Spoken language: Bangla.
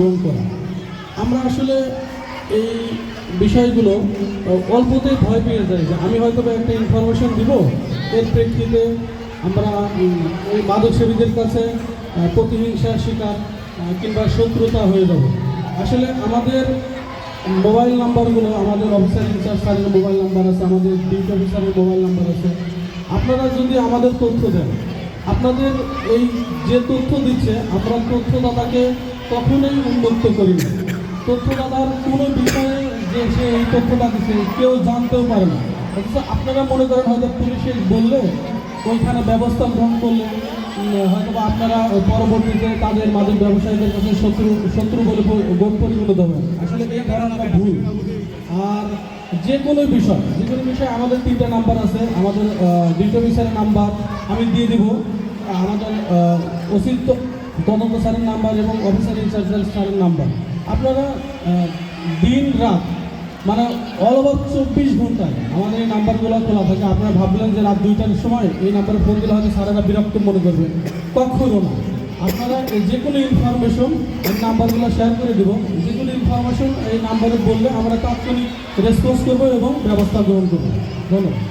গ্রহণ করা। আমরা আসলে এই বিষয়গুলো অল্পতেই ভয় পেয়ে যাই যে আমি হয়তো একটা ইনফরমেশন দিব, এর প্রেক্ষিতে আমরা ওই মাদক সেবীদের কাছে প্রতিহিংসার শিকার কিংবা শত্রুতা হয়ে যাব। আসলে আমাদের মোবাইল নাম্বারগুলো, আমাদের অফিসার ইনচার্জ স্যারের মোবাইল নাম্বার আছে, আমাদের ডিউটি অফিসারের মোবাইল নাম্বার আছে। আপনারা যদি আমাদের তথ্য দেন, আপনাদের এই যে তথ্য দিচ্ছে, আমরা তথ্যদাতাকে কখনোই উন্মুক্ত করি না। তথ্যদাতার কোনো বিষয়ে যে সে এই তথ্যটা দিচ্ছে কেউ জানতেও পারে না। অথচ আপনারা মনে করেন হয়তো পুলিশে বললে, ওইখানে ব্যবস্থা গ্রহণ করলে হয়তো বা আপনারা পরবর্তীতে তাদের মাদক ব্যবসায়ীদের কাছে শত্রু বলে পরিগণিত হবেন। আসলে এই ধারণাটা ভুল। আর যে কোনো বিষয় আমাদের 3টা নাম্বার আছে। আমাদের ডিউটি অফিসারের নাম্বার আমি দিয়ে দিব, আমাদের ওসি তদন্ত স্যারের নাম্বার এবং অফিসার ইনচার্জ স্যারের নাম্বার। আপনারা দিন রাত মানে অল ওভার 24 ঘন্টায় আমাদের এই নাম্বারগুলো খোলা থাকে। আপনারা ভাবলেন যে রাত 2টার সময় এই নাম্বারে ফোন দিলে হয়তো স্যারেরা বিরক্ত মনে করবে, কখনো না। আপনারা যে কোনো ইনফরমেশন এই নাম্বারগুলো শেয়ার করে দেবো। যে কোনো ইনফরমেশন এই নাম্বারে বললে আমরা তাৎক্ষণিক রেসপন্স করবো এবং ব্যবস্থা গ্রহণ করবো। ধন্যবাদ।